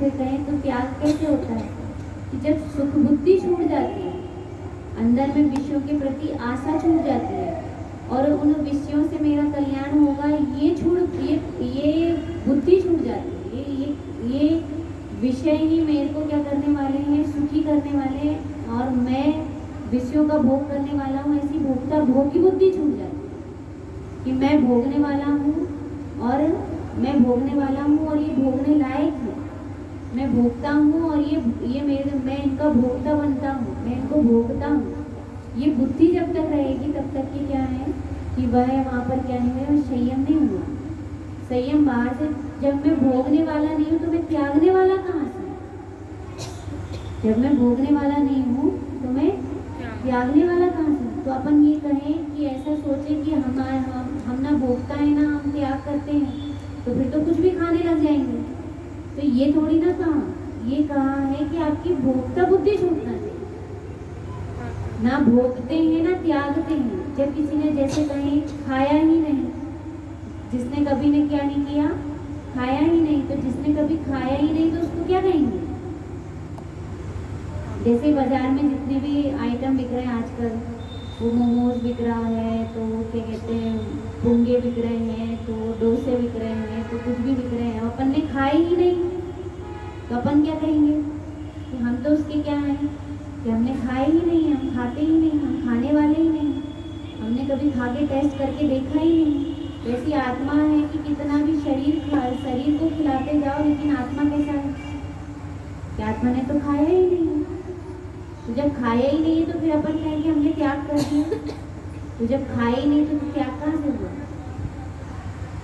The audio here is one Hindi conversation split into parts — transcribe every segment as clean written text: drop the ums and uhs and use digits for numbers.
फिर कहें तो त्याग कैसे होता है कि जब सुख बुद्धि छूट जाती है, अंदर में विषयों के प्रति आशा छूट जाती है और उन विषयों से मेरा कल्याण होगा ये बुद्धि छूट जाती है। ये विषय ही मेरे को क्या करने वाले हैं, सुखी करने वाले हैं और मैं विषयों का भोग करने वाला हूँ। ऐसी भोगता भोग की बुद्धि छूट जाती है कि मैं भोगने वाला हूँ और मैं भोगने वाला हूँ और ये भोगने लायक है। मैं भोगता हूँ और मैं इनका भोगता बनता हूँ, मैं इनको भोगता हूँ। ये बुद्धि जब तक रहेगी तब तक की क्या है कि वह वहाँ पर क्या नहीं हुआ, संयम नहीं हुआ। संयम बाहर से, जब मैं भोगने वाला नहीं हूँ तो मैं त्यागने वाला कहाँ से? जब मैं भोगने वाला नहीं हूँ तो मैं त्यागने वाला कहाँ से? तो अपन ये कहें कि ऐसा सोचे कि हम ना भोगता है ना हम त्याग करते हैं, तो फिर तो कुछ भी खाने लग जाएंगे। तो ये थोड़ी ना कहा, ये कहा है कि आपकी भोक्ता बुद्धि छूटना चाहिए। ना भोगते हैं ना त्यागते हैं। जब किसी ने जैसे कहीं खाया ही नहीं, जिसने कभी ने क्या नहीं किया, खाया ही नहीं, तो जिसने कभी खाया ही नहीं तो उसको क्या कहेंगे? जैसे बाजार में जितने भी आइटम बिक रहे हैं आजकल, वो मोमोज बिक रहा है, तो क्या कहते हैं पोंगे बिक रहे हैं, तो डोसे बिक रहे हैं, तो कुछ भी बिक रहे हैं, अपन ने खाए ही नहीं तो अपन क्या कहेंगे कि हम तो उसके क्या हैं कि हमने खाए ही नहीं, हम खाते ही नहीं, हम खाने वाले ही नहीं, हमने कभी खा के टेस्ट करके देखा ही नहीं। वैसी आत्मा है कि कितना भी शरीर को खिलाते जाओ लेकिन आत्मा कैसा है कि आत्मा ने तो खाया ही नहीं। तो जब खाया ही नहीं तो फिर अपन कहेंगे हमने त्याग कर दिया। तो जब खाए ही नहीं तो त्याग कहाँ से हुआ?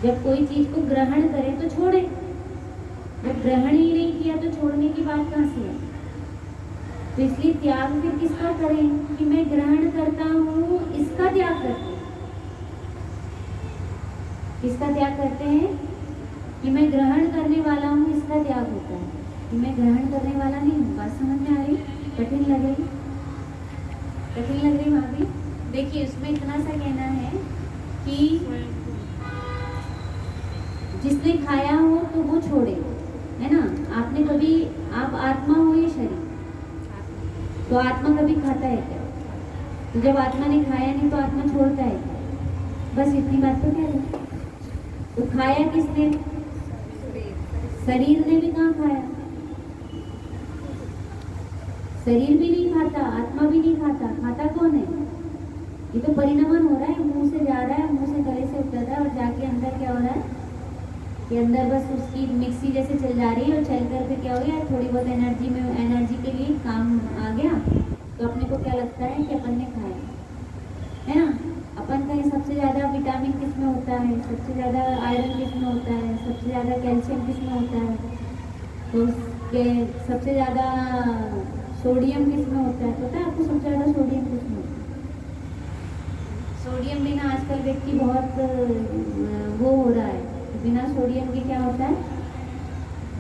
जब कोई चीज को ग्रहण करे तो छोड़े, जब ग्रहण ही नहीं किया तो छोड़ने की बात कहाँ से है? तो इसलिए त्याग फिर किसका करें कि मैं ग्रहण करता हूँ, इसका त्याग करते हैं। किसका त्याग करते हैं कि मैं ग्रहण करने वाला हूँ, इसका त्याग होता है कि मैं ग्रहण करने वाला नहीं हूँ। बात समझ में आ रही? कठिन लग रही? कठिन लग रही भाभी? देखिए उसमें इतना सा कहना है कि जिसने खाया हो तो वो छोड़े, है ना। आपने कभी, आप आत्मा हो या शरीर? तो आत्मा कभी खाता है क्या? तो जब आत्मा ने खाया नहीं तो आत्मा छोड़ता है क्या? बस इतनी बात तो कह रहे। तो खाया किसने? शरीर ने भी कहाँ खाया? शरीर भी नहीं खाता, आत्मा भी नहीं खाता। खाता कौन है? ये तो परिणमन हो रहा है, मुंह से जा रहा है, मुंह से गले से उतर रहा है और जाके अंदर क्या हो रहा है कि अंदर बस उसकी मिक्सी जैसे चल जा रही है और चल कर फिर क्या हो गया, थोड़ी बहुत एनर्जी के लिए काम आ गया। तो अपने को क्या लगता है कि अपन ने खाया, है ना। अपन का सबसे ज़्यादा विटामिन किस में होता है, सबसे ज़्यादा आयरन किस में होता है, सबसे ज़्यादा कैल्शियम किस में होता है, तो सबसे ज़्यादा सोडियम किस में होता है? पता है आपको सबसे ज़्यादा सोडियम किस में होता है? सोडियम बिना आजकल व्यक्ति बहुत वो हो रहा है, बिना सोडियम के क्या होता है,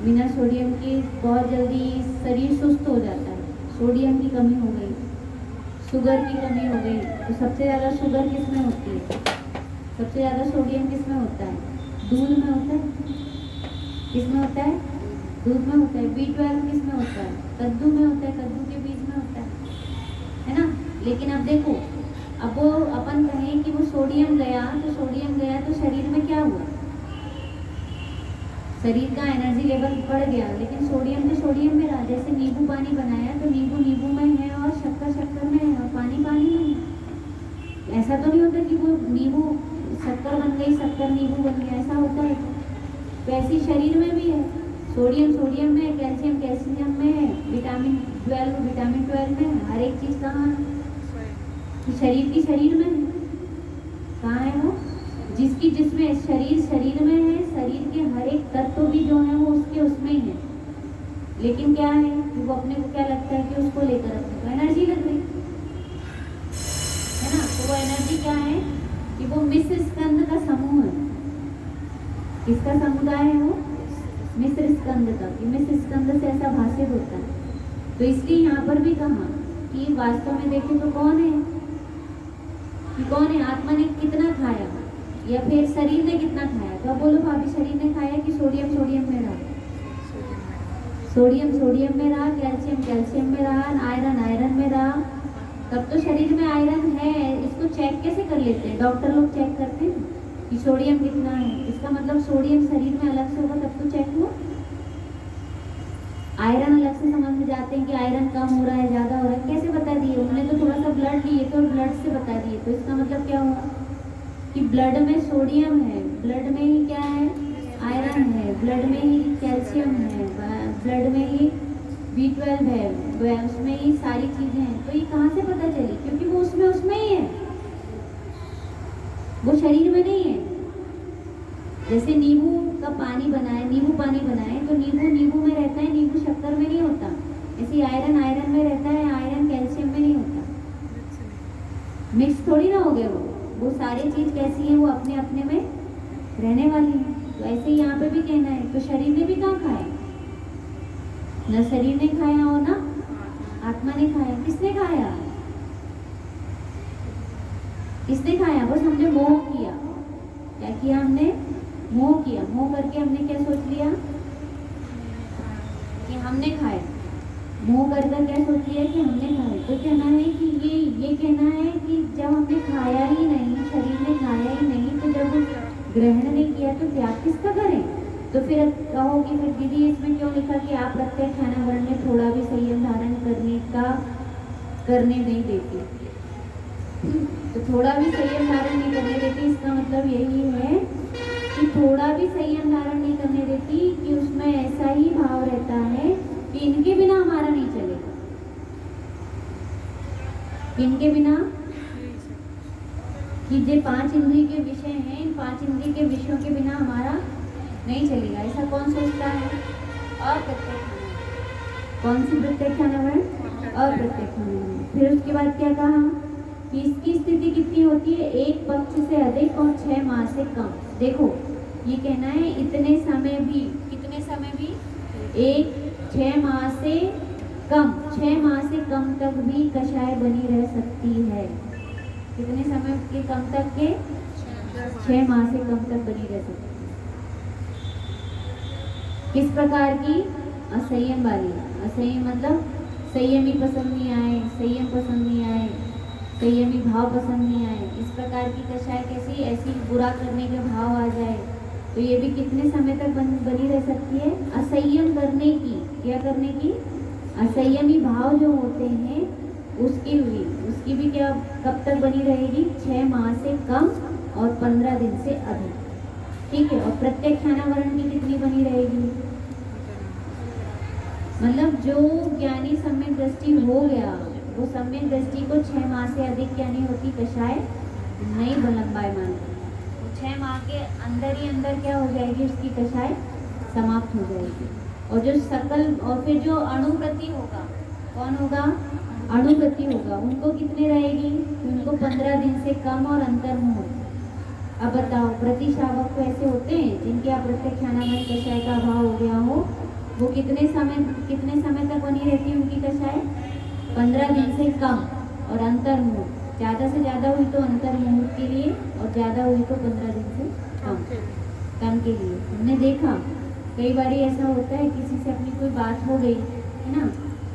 बिना सोडियम की बहुत जल्दी शरीर सुस्त हो जाता है। सोडियम की कमी हो गई, शुगर की कमी हो गई। तो सबसे ज़्यादा शुगर किस में होती है? सबसे ज़्यादा सोडियम किस में होता है? दूध में होता है। किस में होता है? दूध में होता है। B12 किस में होता है? कद्दू में होता है, कद्दू के बीज में होता है ना। लेकिन अब देखो, अब वो अपन कहें कि वो सोडियम गया तो शरीर में क्या हुआ? शरीर का एनर्जी लेवल बढ़ गया, लेकिन सोडियम तो सोडियम में रहा। जैसे नींबू पानी बनाया तो नींबू में है और शक्कर में है और पानी में है। ऐसा तो नहीं होता कि वो नींबू शक्कर बन गई, शक्कर नींबू बन गया, ऐसा होता है? वैसे शरीर में भी है, सोडियम में है, कैल्शियम में है, विटामिन 12 में है। हर एक चीज़ कहाँ है? शरीर में है। कहाँ है वो? जिसमें शरीर में है, शरीर के हर एक तत्व भी जो है वो उसमें ही है। लेकिन क्या है कि वो अपने को क्या लगता है कि उसको लेकर अपने को एनर्जी लग रही है ना। तो वो एनर्जी क्या है कि वो मिश्र स्कंद का समूह है। किसका समुदाय है वो? मिश्र स्कंद का। मिश्र स्कंद से ऐसा भाषित होता है। तो इसलिए यहाँ पर भी कहा कि वास्तव में देखें तो कौन है कि कौन है? आत्मा ने कितना खाया या फिर शरीर ने कितना खाया? तो अब बोलो भाभी, शरीर ने खाया कि सोडियम में रहा? सोडियम सोडियम में रहा, कैल्शियम कैल्शियम में रहा, आयरन आयरन में रहा, तब तो शरीर में आयरन है। इसको चेक कैसे कर लेते हैं? डॉक्टर लोग चेक करते हैं कि सोडियम कितना है, इसका मतलब सोडियम शरीर में अलग से होगा तब तो चेक हुआ। आयरन अलग से समझ में जाते हैं कि आयरन कम हो रहा है, ज़्यादा हो रहा है, कैसे बता दिए? उन्होंने तो थोड़ा सा ब्लड लिए थे और ब्लड से बता दिए, तो इसका मतलब क्या हुआ कि ब्लड में सोडियम है, ब्लड में ही क्या है? आयरन है, ब्लड में ही कैल्शियम है, ब्लड में ही B12 है, उसमें ही सारी चीज़ें हैं। तो ये कहाँ से पता चली? क्योंकि वो उसमें ही है, वो शरीर में नहीं है। जैसे नींबू का पानी बनाए, नींबू पानी बनाए तो नींबू में रहता है, नींबू शक्कर में नहीं होता। ऐसे आयरन आयरन में रहता है, आयरन कैल्शियम में नहीं होता। मिक्स थोड़ी ना हो गए वो सारी चीज़ कैसी है, वो अपने अपने में रहने वाली है। तो ऐसे ही यहाँ पे भी कहना है। तो शरीर ने भी कहाँ खाया? न शरीर ने खाया और ना आत्मा ने खाया। किसने खाया? किसने खाया? बस हमने मोह किया। क्या किया हमने? मोह किया। मोह करके हमने क्या सोच लिया कि हमने खाया। मोह करके क्या सोच लिया कि हमने खाया। तो कहना है कि ये कहना है कि जब हमने खाया ही नहीं, शरीर ने खाया ही नहीं, तो जब ग्रहण नहीं किया तो त्याग किसका करें? तो फिर कहोगी फिर दीदी इसमें क्यों लिखा कि आप प्रत्येक खानावरण में थोड़ा भी संयम धारण करने नहीं देती? तो थोड़ा भी संयम धारण नहीं करने देती, इसका मतलब यही है कि थोड़ा भी संयम धारण नहीं करने देती कि उसमें ऐसा ही भाव रहता है कि इनके बिना हमारा नहीं चलेगा। इनके बिना कि जो 5 इंद्रिय के विषय हैं, इन 5 इंद्रिय के विषयों के बिना हमारा नहीं चलेगा। ऐसा कौन सोचता है? अप्रत्यक्ष। कौन सी प्रत्यक्ष खानावरण? अप्रत्यक्ष खानावरण। फिर उसके बाद क्या कहा कि इसकी स्थिति कितनी होती है? 1 पक्ष से अधिक और 6 माह से कम। देखो ये कहना है इतने समय भी, कितने समय भी? 6 माह से कम, 6 माह से कम तक भी कषाय बनी रह सकती है। कितने समय के कम तक के? 6 माह से कम तक बनी रह सकती है। किस प्रकार की? असंयम वाली। असंयम मतलब संयमी पसंद नहीं आए, संयम पसंद नहीं आए, संयमी भाव पसंद नहीं आए, इस प्रकार की कषाय कैसी? ऐसी बुरा करने के भाव आ जाए तो ये भी कितने समय तक बनी रह सकती है? असंयम करने की। क्या करने की? असंयमी भाव जो होते हैं उसकी भी क्या कब तक बनी रहेगी? 6 माह से कम और 15 दिन से अधिक। ठीक है। और प्रत्येक खानावरण की कितनी बनी रहेगी? मतलब जो ज्ञानी सम्यक दृष्टि हो गया, वो सम्यक दृष्टि को 6 माह से अधिक क्या नहीं होती? कषाय नहीं लंबायमान। 6 माह के अंदर ही अंदर क्या हो जाएगी? उसकी कषाय समाप्त हो जाएगी। और जो सकल और फिर जो अणुव्रति होगा, कौन होगा? अणुव्रति होगा। उनको कितने रहेगी? उनको 15 दिन से कम और अंतर्मुहूर्त। अब बताओ, प्रतिशावक तो ऐसे होते हैं जिनके अप्रत्यक्ष खानावरण कषाय का अभाव हो गया हो, वो कितने समय तक बनी रहती है उनकी कषाय? 15 दिन से कम और अंतर्मुहूर्त। ज़्यादा से ज़्यादा हुई तो अंतर्मुहूर्त के लिए और ज़्यादा हुई तो 15 दिन से कम के लिए। हमने देखा कई बार ऐसा होता है, किसी से अपनी कोई बात हो गई है ना,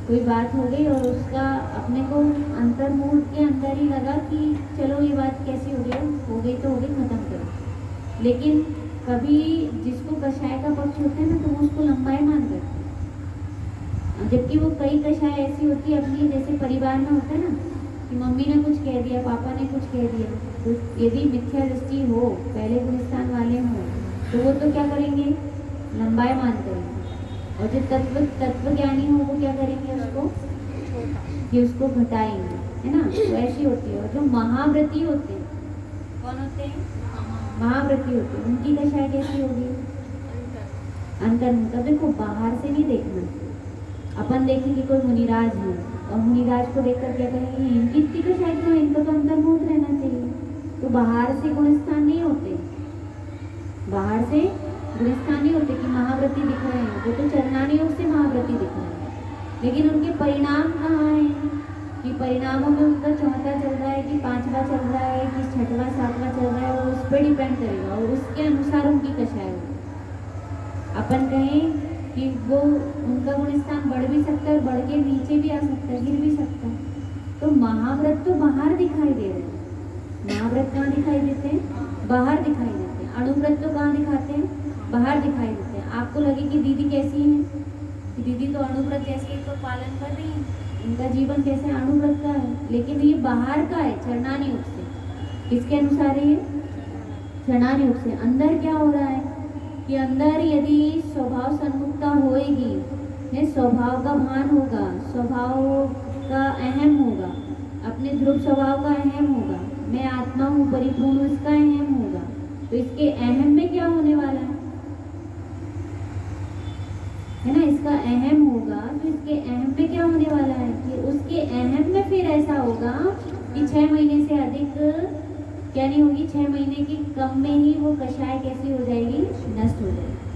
कोई बात हो गई और उसका अपने को अंतर्मुहूर्त के अंदर ही लगा कि चलो ये बात कैसी हो गई तो हो गई, खत्म करो। लेकिन कभी जिसको कषाय का पक्ष होता है ना, तो वो उसको लंबायमान करते हैं। जबकि वो कई कषाय ऐसी होती है अपनी, जैसे परिवार में होता है ना कि मम्मी ने कुछ कह दिया, पापा ने कुछ कह दिया, तो यदि मिथ्या दृष्टि हो, पहले गुलिस्तान वाले हों, तो वो तो क्या करेंगे? लंबायमान करेंगे। और जो तत्व ज्ञानी हो वो क्या करेंगे? उसको घटाएंगे, है ना। तो ऐसी होती है। और जो महाव्रती होते हैं, कौन होते हैं? महाव्रती होते हैं। उनकी कषाय कैसी होगी? अंतर्मुहूर्त। देखो बाहर से नहीं देखना। अपन देखेंगे कोई मुनिराज है और मुनिराज को देखकर क्या कहेंगे? इनकी इतनी कषाय क्यों? इनको तो अंतर्मुहूर्त रहना चाहिए। तो बाहर से गुणस्थान नहीं होते, बाहर से गुणस्थान नहीं होते कि महाव्रती दिख रहे हैं, वो तो चरणानी योग से महाव्रती दिख रहे हैं। लेकिन उनके परिणाम कहाँ हैं? कि परिणामों में उनका चौथा चल रहा है कि 5वां चल रहा है कि 6वां 7वां चल रहा है, वो उस पर डिपेंड करेगा और उसके अनुसार उनकी कषाय होगी। अपन कहें कि वो उनका गुण स्थान बढ़ भी सकता है और बढ़ के नीचे भी आ सकता है, गिर भी सकता है। तो महाव्रत तो बाहर दिखाई दे रहे हैं। महाव्रत कहाँ दिखाई देते हैं? बाहर दिखाई देते हैं। अणुव्रत तो कहाँ दिखाते हैं? बाहर दिखाई देते हैं। आपको लगे कि दीदी कैसी है, कि दीदी तो अणुव्रत जैसे तो पालन कर रही है, इनका जीवन कैसे अणुव्रत का है, लेकिन ये बाहर का है, चरणानी युग से। किसके अनुसार है ये? चरणानी युग से। अंदर क्या हो रहा है कि अंदर यदि स्वभाव सन्मुखता होएगी, स्वभाव का भान होगा, स्वभाव का अहम होगा, अपने ध्रुव स्वभाव का अहम होगा, मैं आत्मा हूँ परिपूर्ण, इसका अहम होगा, तो इसके अहम में क्या होने वाला है ना, इसका अहम होगा। तो इसके अहम में क्या होने वाला है कि उसके अहम में फिर ऐसा होगा कि 6 महीने से अधिक क्या नहीं होगी, 6 महीने की कम में ही वो कषाय कैसी हो जाएगी? नष्ट हो जाएगी।